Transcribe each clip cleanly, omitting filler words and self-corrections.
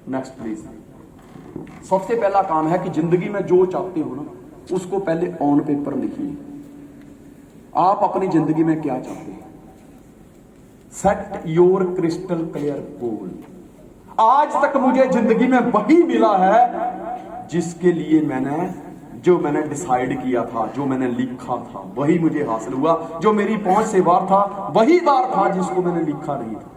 Next please. सबसे पहला काम है कि जिंदगी में जो चाहते हो ना उसको पहले ऑन पेपर लिखिए। आप अपनी जिंदगी में क्या चाहते हैं? Set your crystal clear goal. आज तक मुझे जिंदगी में वही मिला है जिसके लिए जो मैंने डिसाइड किया था, जो मैंने लिखा था वही मुझे हासिल हुआ। जो मेरी पहुंच से बाहर था वही बार था जिसको मैंने लिखा नहीं था।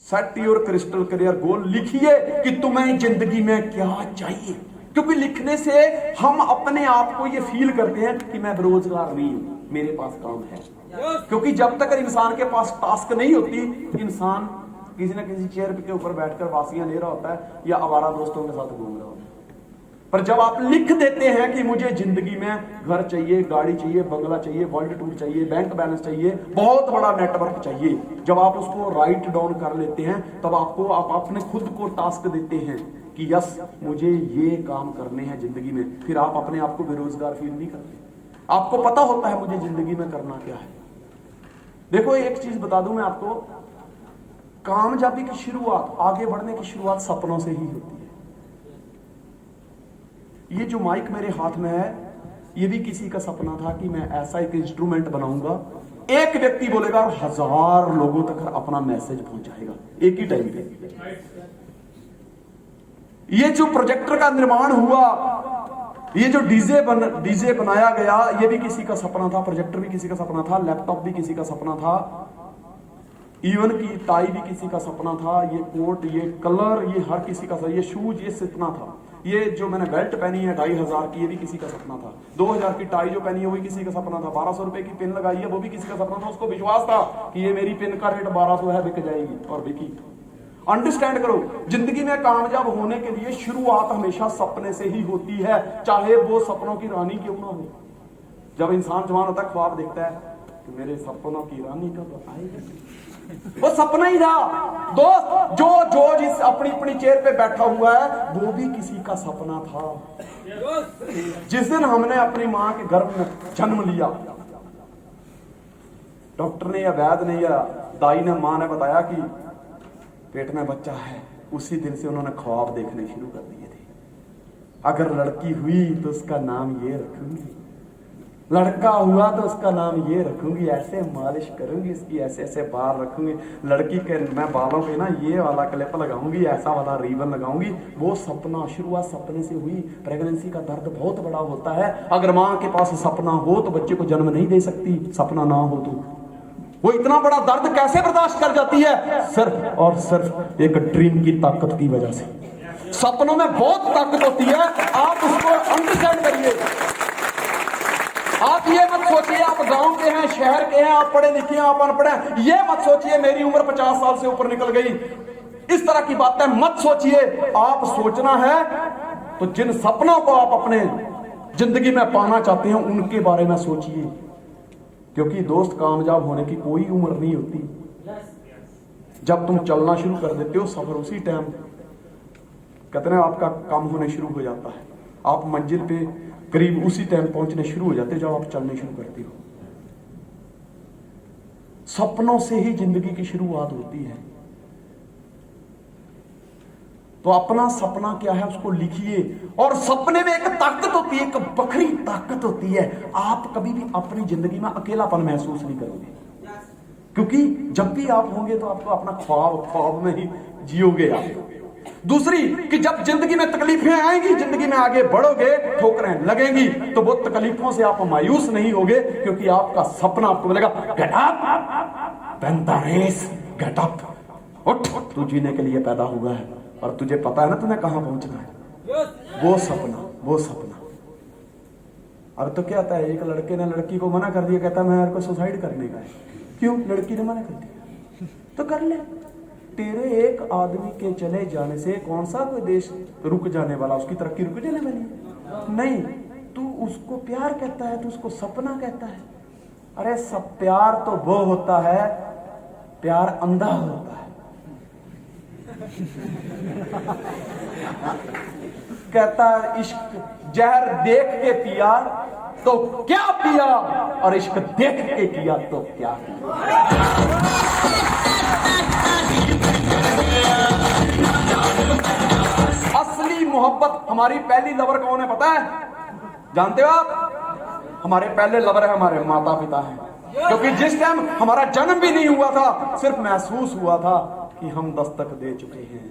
Set your crystal clear goal. लिखिए कि तुम्हें जिंदगी में क्या चाहिए, क्योंकि लिखने से हम अपने आप को ये फील करते हैं कि मैं बेरोजगार नहीं हूं, मेरे पास काम है। क्योंकि जब तक इंसान के पास टास्क नहीं होती, इंसान किसी ना किसी चेयर के ऊपर बैठकर बासियां ले रहा होता है या आवारा दोस्तों के साथ घूम रहा होता है। पर जब आप लिख देते हैं कि मुझे जिंदगी में घर चाहिए, गाड़ी चाहिए, बंगला चाहिए, वर्ल्ड टूर चाहिए, बैंक बैलेंस चाहिए, बहुत बड़ा नेटवर्क चाहिए, जब आप उसको राइट डाउन कर लेते हैं तब आप अपने खुद को टास्क देते हैं कि यस मुझे ये काम करने हैं जिंदगी में। फिर आप अपने आप को बेरोजगार फील नहीं करते। आपको पता होता है मुझे जिंदगी में करना क्या है। देखो एक चीज बता दूं मैं आपको, कामयाबी की शुरुआत, आगे बढ़ने की शुरुआत सपनों से ही होती है। ये जो माइक मेरे हाथ में है ये भी किसी का सपना था कि मैं ऐसा एक इंस्ट्रूमेंट बनाऊंगा, एक व्यक्ति बोलेगा और 1000 लोगों तक अपना मैसेज पहुंचाएगा एक ही टाइम पे। ये जो प्रोजेक्टर का निर्माण हुआ, ये जो डीजे बनाया गया, ये भी किसी का सपना था। प्रोजेक्टर भी किसी का सपना था, लैपटॉप भी किसी का सपना था, इवन की टाई भी किसी का सपना था, ये कोट, ये कलर, ये हर किसी का, ये शूज, ये सपना था। ये जो मैंने बेल्ट पहनी है 2500 की, ये भी किसी का सपना था। 2000 की टाई जो पहनी है वो भी किसी का सपना था। 1200 रुपए की पिन लगाई है वो भी किसी का सपना था। उसको विश्वास था कि ये मेरी पिन का रेट 1200 है, बिक जाएगी, और बिकी। अंडरस्टैंड करो, जिंदगी में कामयाब होने के लिए शुरुआत हमेशा सपने से ही होती है, चाहे वो सपनों की रानी क्यों ना हो। जब इंसान जवान होता है ख्वाब देखता है कि मेरे सपनों की रानी कब आएगी, वो सपना ही था दोस्त। जो जिस अपनी चेयर पे बैठा हुआ है वो भी किसी का सपना था। जिस दिन हमने अपनी मां के गर्भ में जन्म लिया, डॉक्टर ने या वैद्य ने या दाई ने, मां ने बताया कि पेट में बच्चा है, उसी दिन से उन्होंने ख्वाब देखने शुरू कर दिए थे। अगर लड़की हुई तो उसका नाम ये रखूंगी, लड़का हुआ तो उसका नाम ये रखूंगी, ऐसे मालिश करूंगी, इसकी ऐसे ऐसे बाल रखूंगी, लड़की के मैं बालों पे ना ये वाला क्लिप लगाऊंगी, ऐसा वाला रिबन लगाऊंगी। वो सपना, शुरुआत सपने से हुई। प्रेगनेंसी का दर्द बहुत बड़ा होता है। अगर माँ के पास सपना हो तो बच्चे को जन्म नहीं दे सकती, सपना ना हो तो वो इतना बड़ा दर्द कैसे बर्दाश्त कर जाती है? सिर्फ और सिर्फ एक ड्रीम की ताकत की वजह से। सपनों में बहुत ताकत होती है, आप उसको अंडरस्टैंड करिए। आप ये मत सोचिए आप गांव के हैं, शहर के हैं, आप पढ़े लिखे हैं, आप अनपढ़ हैं। ये मत सोचिए मेरी उम्र 50 साल से ऊपर निकल गई, इस तरह की बातें मत सोचिए। आप सोचना है तो जिन सपनों को आप अपने जिंदगी में पाना चाहते हैं उनके बारे में सोचिए, क्योंकि दोस्त कामयाब होने की कोई उम्र नहीं होती। जब तुम चलना शुरू कर देते हो, सफर उसी टाइम कहते हैं आपका काम होने शुरू हो जाता है। आप मंजिल पे करीब उसी टाइम पहुंचने शुरू हो जाते हैं जब आप चलने शुरू करते हो। सपनों से ही जिंदगी की शुरुआत होती है। तो अपना सपना क्या है उसको लिखिए। और सपने में एक ताकत होती है, एक बखरी ताकत होती है। आप कभी भी अपनी जिंदगी में अकेलापन महसूस नहीं करोगे, क्योंकि जब भी आप होंगे तो आपको अपना ख्वाब में ही जियोगे आप। दूसरी कि जब जिंदगी में तकलीफें आएंगी, जिंदगी में आगे बढ़ोगे, ठोकरें लगेंगी, तो वो तकलीफों से आप मायूस नहीं होगे, क्योंकि आपका सपना आपको बोलेगा गेट अप बेंतारेस, गेट अप, उठ, तू जीने के लिए पैदा हुआ है और तुझे पता है ना तुम्हें कहां पहुंचना है। वो सपना। अब तो क्या होता है, एक लड़के ने लड़की को मना कर दिया, कहता मैं मेरे को सुसाइड करने का है। क्यों? लड़की ने मना कर दिया तो कर ले। तेरे एक आदमी के चले जाने से कौन सा कोई देश रुक जाने वाला, उसकी तरक्की रुक जाने वाली नहीं। तू उसको प्यार कहता है, तू उसको सपना कहता है। अरे सब प्यार तो वो होता है, प्यार अंधा होता है। कहता है इश्क जहर देख के पिया तो क्या पिया, और इश्क देख के किया तो क्या किया। मोहब्बत, हमारी पहली लवर कौन है पता है? जानते हो आप? हमारे पहले लवर है हमारे माता पिता हैं, क्योंकि जिस टाइम हमारा जन्म भी नहीं हुआ था, सिर्फ महसूस हुआ था कि हम दस्तक दे चुके हैं,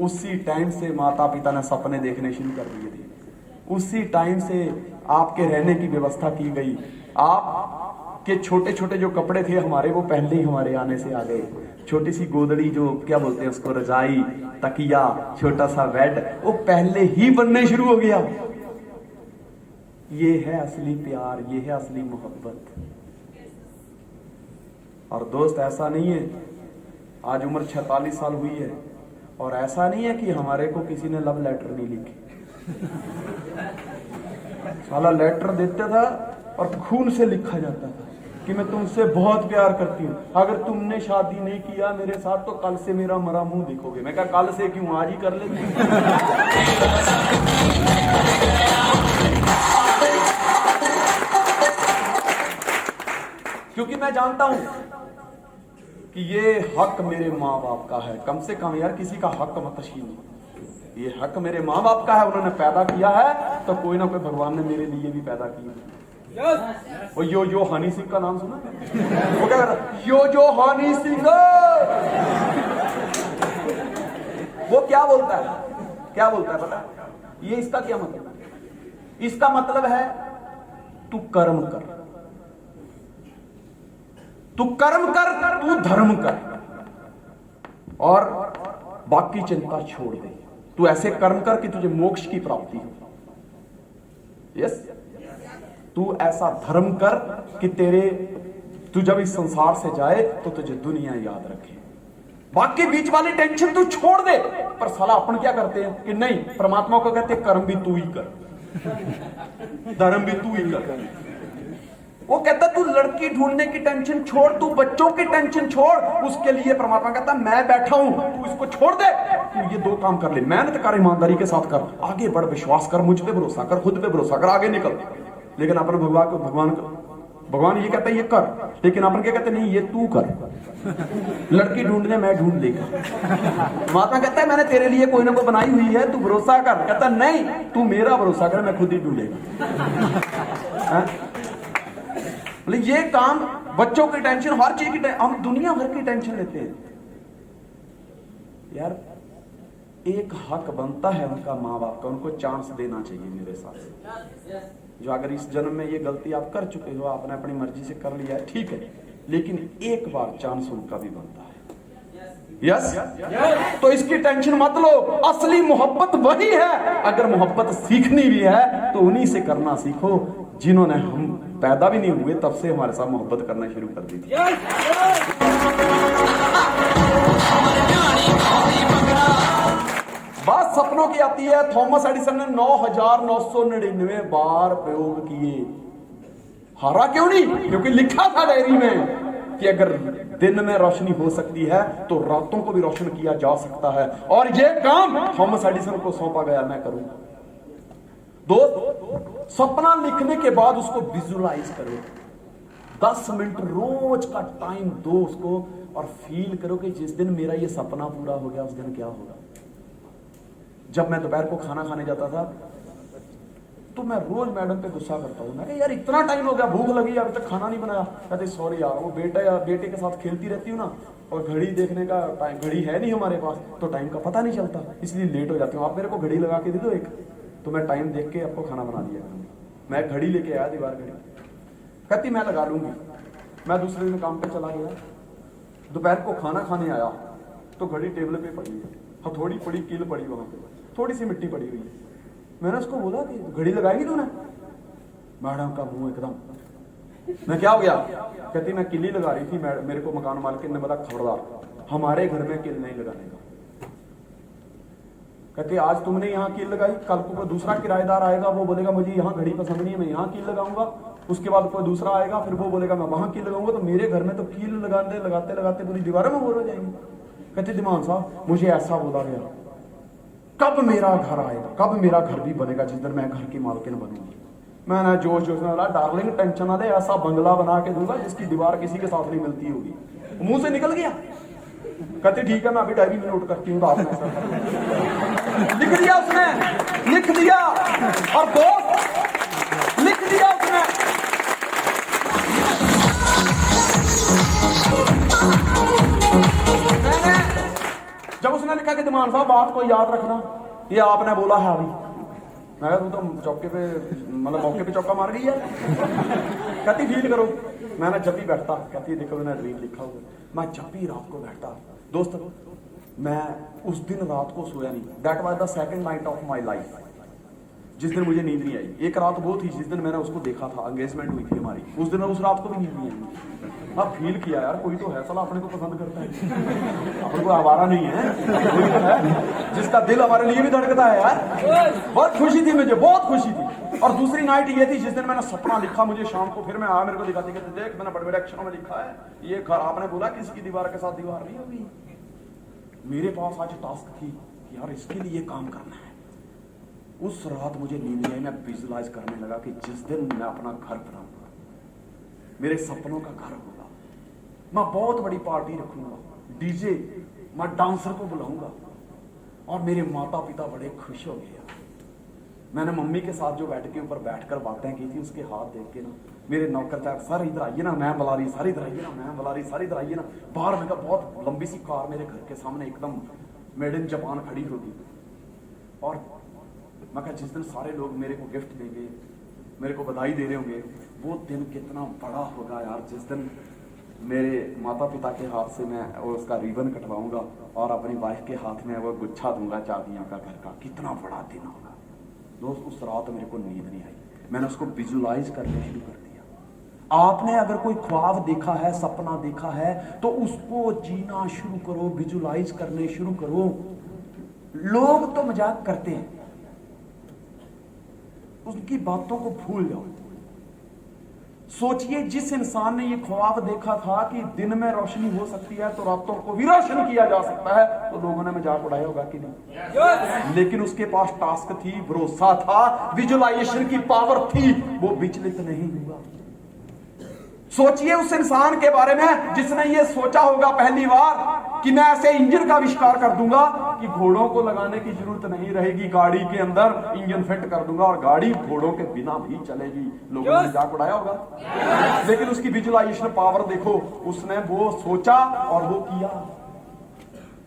उसी टाइम से माता पिता ने सपने देखने शुरू कर दिए थे। उसी टाइम से आपके रहने की व्यवस्था की गई। आप के छोटे छोटे जो कपड़े थे हमारे, वो पहले ही हमारे आने से आ गए। छोटी सी गोदड़ी, जो क्या बोलते हैं उसको, रजाई, तकिया, छोटा सा बेड, वो पहले ही बनने शुरू हो गया। ये है असली प्यार, ये है असली मोहब्बत। और दोस्त, ऐसा नहीं है आज उम्र 46 साल हुई है और ऐसा नहीं है कि हमारे को किसी ने लव लेटर नहीं लिखी। साला लेटर देता था और खून से लिखा जाता था कि मैं तुमसे बहुत प्यार करती हूँ, अगर तुमने शादी नहीं किया मेरे साथ तो कल से मेरा मरा मुंह दिखोगे। मैं कहा कल से क्यों, आज ही कर लेते। क्योंकि मैं जानता हूं कि ये हक मेरे माँ बाप का है। कम से कम यार किसी का हक मत छीनो। ये हक मेरे माँ बाप का है, उन्होंने पैदा किया है तो कोई ना कोई भगवान ने मेरे लिए भी पैदा किया। वो यो हनी सिंह का नाम सुना? वो क्या कर रहा? यो हनी सिंह, वो क्या बोलता है? क्या बोलता है पता है? ये इसका क्या मतलब? इसका मतलब है तू कर्म कर, तू कर्म कर, तू धर्म कर और बाकी चिंता छोड़ दे। तू ऐसे कर्म कर कि तुझे मोक्ष की प्राप्ति हो। यस, तू ऐसा धर्म कर कि तू जब इस संसार से जाए तो तुझे दुनिया याद रखे। बाकी बीच वाली टेंशन तू छोड़ दे। पर साला अपन क्या करते हैं कि नहीं, परमात्मा को कहते हैं कर्म भी तू ही कर, धर्म भी तू ही कर। वो कहता तू लड़की ढूंढने की टेंशन छोड़, तू बच्चों की टेंशन छोड़। उसके लिए परमात्मा कहता मैं बैठा हूं, तू इसको छोड़ दे, तू ये दो काम कर ले, मेहनत कर, ईमानदारी के साथ कर, आगे बढ़, विश्वास कर, मुझ पे भरोसा कर, खुद पे भरोसा कर, आगे निकल। लेकिन अपन भगवान ये कहता है ये कर, लेकिन अपन क्या कहते नहीं, ये तू कर। लड़की ढूंढने मैं ढूंढ लेगा। परमात्मा कहता है मैंने तेरे लिए कोई ना कोई बनाई हुई है, तू भरोसा कर। कहता नहीं, तू मेरा भरोसा कर, मैं खुद ही ढूंढेगा। ये काम, बच्चों की टेंशन, हर चीज की हम दुनिया भर की टेंशन लेते हैं यार। एक हक बनता है उनका माँ बाप का, उनको चांस देना चाहिए मेरे साथ। जो अगर इस जन्म में ये गलती आप कर चुके हो, आपने अपनी मर्जी से कर लिया है, ठीक है, लेकिन एक बार चांस उनका भी बनता है। यस, तो इसकी टेंशन मत लो। असली मोहब्बत वही है। अगर मोहब्बत सीखनी भी है तो उन्हीं से करना सीखो जिन्होंने, हम पैदा भी नहीं हुए तब से हमारे साथ मोहब्बत करना शुरू कर दी थी। बात सपनों की आती है। थॉमस एडिसन ने 9,999 बार प्रयोग किए, हारा क्यों नहीं? क्योंकि लिखा था डायरी में कि अगर दिन में रोशनी हो सकती है तो रातों को भी रोशन किया जा सकता है, और यह काम थॉमस एडिसन को सौंपा गया, मैं करूंगा। दोस्त, सपना लिखने के बाद उसको विजुलाइज करो। 10 मिनट रोज का टाइम दो उसको और फील करो कि जिस दिन मेरा ये सपना पूरा हो गया उस दिन क्या होगा। जब मैं दोपहर को खाना खाने जाता था तो मैं रोज मैडम पे गुस्सा करता हूँ। मैं यार इतना टाइम हो गया, भूख लगी, अभी तक खाना नहीं बनाया। कहते सॉरी यार, वो बेटा या बेटे के साथ खेलती रहती हूँ ना, और घड़ी देखने का टाइम, घड़ी है नहीं हमारे पास, तो टाइम का पता नहीं चलता, इसलिए लेट हो जाती हूँ। आप मेरे को घड़ी लगा के दे दो एक, तो मैं टाइम देख के आपको खाना बना दिया करूँगा। मैं घड़ी लेके आया, दीवार घड़ी। कहती मैं लगा लूंगी। मैं दूसरे दिन काम पे चला गया, दोपहर को खाना खाने आया तो घड़ी टेबल पे पड़ी है, हथौड़ी पड़ी, कील पड़ी, वहां पे थोड़ी सी मिट्टी पड़ी हुई है। मैंने उसको बोला कि घड़ी लगाएगी तूने? मैडम का मुंह एकदम, मैं क्या हो गया? कहती मैं किली लगा रही थी, मेरे को मकान मालिक ने बोला खबरदार हमारे घर में किल नहीं लगाने का। कहते आज तुमने यहाँ कील लगाई, कल को कोई दूसरा किराएदार आएगा, वो बोलेगा मुझे यहाँ घड़ी पसंद नहीं है, मैं यहाँ कील लगाऊंगा। उसके बाद कोई दूसरा आएगा, फिर वो बोलेगा मैं वहां कील लगाऊंगा। तो मेरे घर में तो कील लगाते लगाते लगाते पूरी दीवारों में बोर हो जाएंगे। कहते दिमाग साहब मुझे ऐसा बोला गया, कब मेरा घर आएगा, कब मेरा घर भी बनेगा जिस दिन मैं घर की मालकिन बनूंगी। मैंने जोश जोश में बोला डार्लिंग टेंशन ना ले, ऐसा बंगला बना के दूंगा जिसकी दीवार किसी के साथ नहीं मिलती होगी। मुंह से निकल गया। कहते ठीक है, मैं अभी डायरी में नोट करती हूँ। तो आपने ऐसा कर लिख दिया उसने, लिख दिया। और दोस्त लिख दिया उसने। जब उसने लिखा कि दिमान साहब बात को याद रखना, ये आपने बोला है अभी। मैं कहा तू तो चौके पे मतलब मौके पे चौका मार गई है। कहती फील करो। मैंने जब भी बैठता, कहती देखो मैंने ड्रीम लिखा हुआ। मैं जब भी रात को बैठता दोस्त, मैं उस दिन रात को सोया नहीं। That was the second night of my life, जिस दिन मुझे नींद नहीं आई। एक रात वो थी जिस दिन मैंने उसको देखा था, एंगेजमेंट हुई थी हमारी। उस दिन उस रात को भी नींद नहीं आई। अब फील किया यार कोई तो है साला अपने को पसंद करता है, अपन को आवारा नहीं है, कोई तो है जिसका दिल हमारे लिए भी धड़कता है यार। बहुत खुशी थी मुझे, बहुत खुशी थी। और दूसरी नाइट ये थी जिस दिन मैंने सपना लिखा। मुझे शाम को फिर मैं आया, मेरे को दिखाती कि देख मैंने बड़े बड़े अक्षरों में लिखा है, ये घर आपने बोला कि इसकी दीवार के साथ दीवार नहीं होगी। मेरे पास आज टास्क थी यार इसके लिए काम करना है। उस रात मुझे नींद नहीं आई। मैं विजुलाइज करने लगा कि जिस दिन मैं अपना घर बनाऊंगा, मेरे सपनों का घर होगा, मैं बहुत बड़ी पार्टी रखूंगा, डीजे, मैं डांसर को बुलाऊंगा। और मेरे माता पिता बड़े खुश हो गए। मैंने मम्मी के साथ जो बेड के ऊपर बैठकर बातें की थी, उसके हाथ देख के ना मेरे नौकर चाकर सर इधर आइए ना, मैं बुला रही, सर इधर आइए ना, मैं बुला रही, सर इधर आइए ना। बाहर में का बहुत लंबी सी कार मेरे घर के सामने एकदम मेड इन जापान खड़ी होगी। और मैं कहा जिस दिन सारे लोग मेरे को गिफ्ट देंगे, मेरे को बधाई दे रहे होंगे, वो दिन कितना बड़ा होगा यार। जिस दिन मेरे माता पिता के हाथ से मैं उसका रिबन कटवाऊंगा और अपनी वाइफ के हाथ में वो गुच्छा दूंगा चाबियों का घर का, कितना बड़ा दिन होगा दोस्त। उस रात मेरे को नींद नहीं आई, मैंने उसको विजुलाइज करना शुरू कर दिया। आपने अगर कोई ख्वाब देखा है, सपना देखा है, तो उसको जीना शुरू करो, विजुलाइज करने शुरू करो। लोग तो मजाक करते हैं, उनकी बातों को भूल जाओ। सोचिए जिस इंसान ने ये ख्वाब देखा था कि दिन में रोशनी हो सकती है तो रातों को भी रोशन किया जा सकता है, तो लोगों ने मजाक उड़ाया होगा कि नहीं? लेकिन उसके पास टास्क थी, भरोसा था, विजुलाइजेशन की पावर थी, वो विचलित नहीं हुआ। सोचिए उस इंसान के बारे में जिसने ये सोचा होगा पहली बार कि मैं ऐसे इंजन का आविष्कार कर दूंगा कि घोड़ों को लगाने की जरूरत नहीं रहेगी, गाड़ी के अंदर इंजन फिट कर दूंगा और गाड़ी घोड़ों के बिना भी चलेगी। लोगों ने मजाक उड़ाया होगा। लेकिन उसकी विजुलाइजेशन पावर देखो, उसने वो सोचा और वो किया,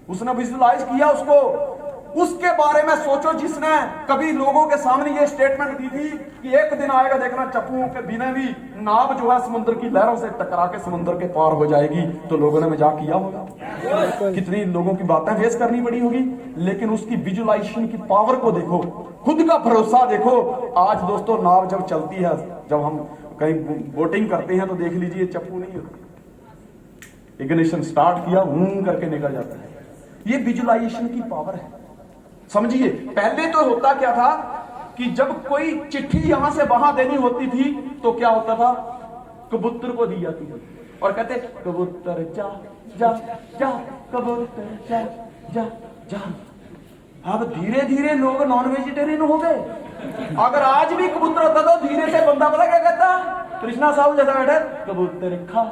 उसने विजुलाइज किया उसको। उसके बारे में सोचो जिसने कभी लोगों के सामने ये स्टेटमेंट दी थी कि एक दिन आएगा देखना चप्पुओं के बिना भी नाव जो है समुद्र की लहरों से टकरा के समुद्र के पार हो जाएगी, तो लोगों ने मजाक किया होगा। कितनी लोगों की बातें फेस करनी पड़ी होगी, लेकिन उसकी विजुलाइजेशन की पावर को देखो, खुद का भरोसा देखो। आज दोस्तों नाव जब चलती है, जब हम कहीं बोटिंग करते हैं तो देख लीजिए चप्पू नहीं होती, इग्निशन स्टार्ट किया करके निकल जाता है। ये विजुलाइजेशन की पावर है, समझिए। पहले तो होता क्या था कि जब कोई चिट्ठी यहां से वहां देनी होती थी तो क्या होता था, कबूतर को दी जाती थी और कहते कबूतर जा जा जा, कबूतर जा जा जा। अब धीरे धीरे लोग नॉन वेजिटेरियन हो गए। अगर आज भी कबूतर होता तो धीरे से बंदा पता क्या कहता, कृष्णा साहब जैसा बैठे, कबूतर खा,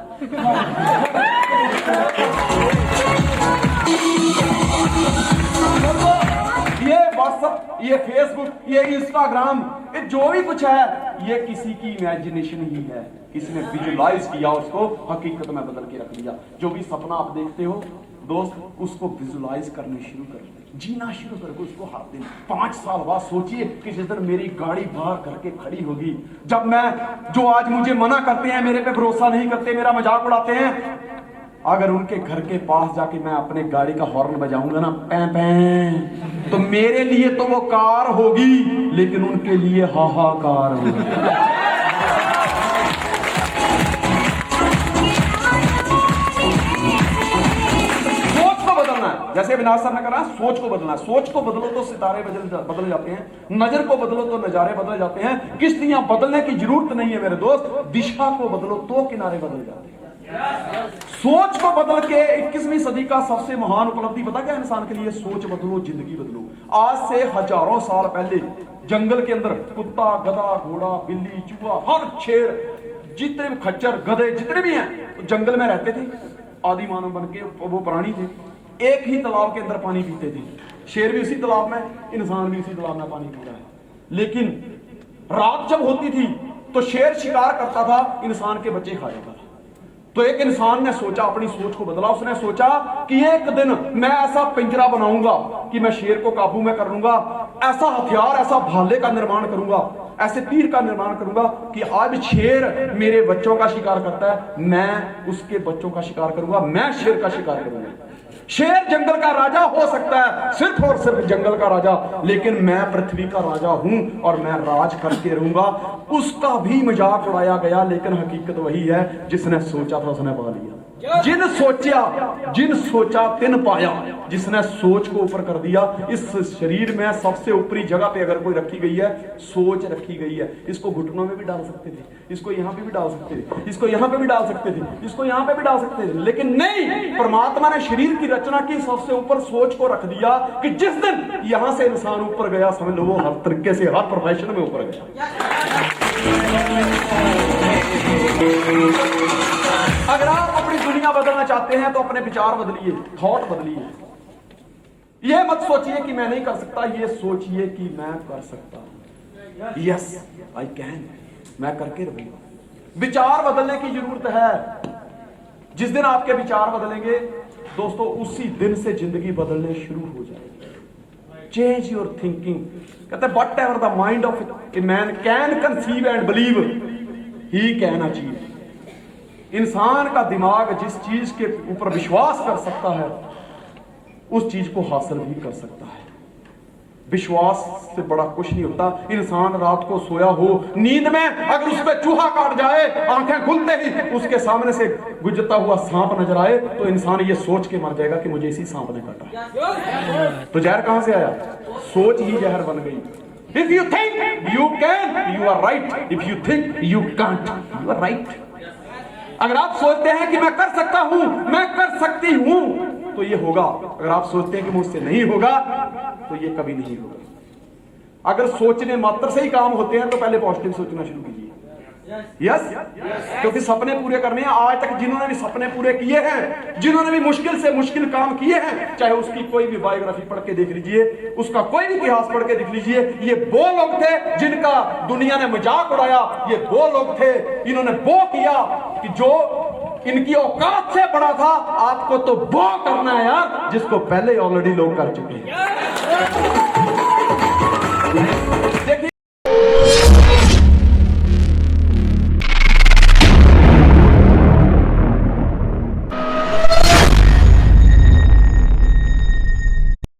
ये व्हाट्सएप, ये फेसबुक, ये इंस्टाग्राम, ये जो भी कुछ है, ये किसी की इमेजिनेशन ही है। किसी ने विजुलाइज किया, उसको हकीकत में बदल के रख दिया। जो भी सपना आप देखते हो दोस्त, उसको विजुलाइज करने शुरू करो, जीना शुरू करो उसको हर दिन। 5 साल बाद सोचिए कि जिस दिन मेरी गाड़ी बाहर करके खड़ी होगी, जब मैं, जो आज मुझे मना करते हैं, मेरे पे भरोसा नहीं करते, मेरा मजाक उड़ाते हैं, अगर उनके घर के पास जाके मैं अपने गाड़ी का हॉर्न बजाऊंगा ना, पैं पैं, तो मेरे लिए तो वो कार होगी, लेकिन उनके लिए हाहाकार होगी। जैसे अविनाश सर ने कहा, सोच को बदलना है। सोच को बदलो तो सितारे बदल जाते हैं, नजर को बदलो तो नजारे बदल जाते हैं। किश्तियां बदलने की जरूरत नहीं है मेरे दोस्त, दिशा को बदलो तो किनारे बदल जाते हैं। सोच को बदल के 21वीं सदी का सबसे महान उपलब्धि पता क्या इंसान के लिए? सोच बदलो, जिंदगी बदलो। आज से हजारों साल पहले जंगल के अंदर कुत्ता, गधा, घोड़ा, बिल्ली, चूहा, हर शेर, जितने भी खच्चर, गधे जितने भी हैं, तो जंगल में रहते थे। आदि मानव बन के वो प्राणी थे, एक ही तालाब के अंदर पानी पीते थे। शेर भी उसी तालाब में, इंसान भी उसी तालाब में पानी पी रहा है। लेकिन रात जब होती थी तो शेर शिकार करता था, इंसान के बच्चे खा जाता था। तो एक इंसान ने सोचा, अपनी सोच को बदला, उसने सोचा कि एक दिन मैं ऐसा पिंजरा बनाऊंगा कि मैं शेर को काबू में कर लूंगा, ऐसा हथियार, ऐसा भाले का निर्माण करूंगा, ऐसे तीर का निर्माण करूंगा कि आज शेर मेरे बच्चों का शिकार करता है, मैं उसके बच्चों का शिकार करूंगा, मैं शेर का शिकार करूंगा। शेर जंगल का राजा हो सकता है, सिर्फ और सिर्फ जंगल का राजा, लेकिन मैं पृथ्वी का राजा हूं और मैं राज करके रहूंगा। उसका भी मजाक उड़ाया गया, लेकिन हकीकत वही है, जिसने सोचा था उसने पा लिया। जिन सोचा तिन पाया, जिसने सोच को ऊपर कर दिया। इस शरीर में सबसे ऊपरी जगह पे अगर कोई रखी गई है, सोच रखी गई है। इसको घुटनों में भी डाल सकते थे, इसको यहां पे भी डाल सकते थे, इसको यहां पे भी डाल सकते थे, इसको यहां पे भी डाल सकते थे, लेकिन नहीं, परमात्मा ने शरीर की रचना की, सबसे ऊपर सोच को रख दिया कि जिस दिन यहां से इंसान ऊपर गया, समझ लो वो हर तरीके से, हर प्रोफेशन में ऊपर गया। अगर आप अपनी दुनिया बदलना चाहते हैं तो अपने विचार बदलिए, थॉट बदलिए। यह मत सोचिए कि मैं नहीं कर सकता, ये सोचिए कि मैं कर सकता हूं। यस आई कैन, मैं करके रहूंगा। विचार बदलने की जरूरत है। जिस दिन आपके विचार बदलेंगे दोस्तों, उसी दिन से जिंदगी बदलने शुरू हो जाएगी। Change your thinking. कहते हैं what ever the mind of a man can conceive and believe he can achieve. इंसान का दिमाग जिस चीज के ऊपर विश्वास कर सकता है, उस चीज को हासिल भी कर सकता है। विश्वास से बड़ा कुछ नहीं होता। इंसान रात को सोया हो, नींद में अगर उस पर चूहा काट जाए, आंखें खुलते ही उसके सामने से गुजरता हुआ सांप नजर आए, तो इंसान ये सोच के मर जाएगा कि मुझे इसी सांप ने काटा। तो जहर कहां से आया? सोच ही जहर बन गई। If you think you can, you are right. If you think you can't, you are right. अगर आप सोचते हैं कि मैं कर सकता हूं, मैं कर सकती हूं, तो ये होगा। अगर आप सोचते हैं कि मुझसे नहीं होगा, तो ये कभी नहीं होगा। अगर सोचने मात्र से ही काम होते हैं तो पहले पॉजिटिव सोचना शुरू कीजिए। यस, क्योंकि सपने पूरे करने हैं। आज तक जिन्होंने भी सपने पूरे किए हैं, जिन्होंने भी मुश्किल से मुश्किल काम किए हैं, चाहे उसकी कोई भी बायोग्राफी पढ़ के देख लीजिए, उसका कोई भी इतिहास पढ़ के देख लीजिए, ये वो लोग थे जिनका दुनिया ने मजाक उड़ाया। ये वो लोग थे, इन्होंने वो किया कि जो इनकी औकात से बड़ा था। आपको तो वो करना है यार, जिसको पहले ऑलरेडी लोग कर चुके हैं।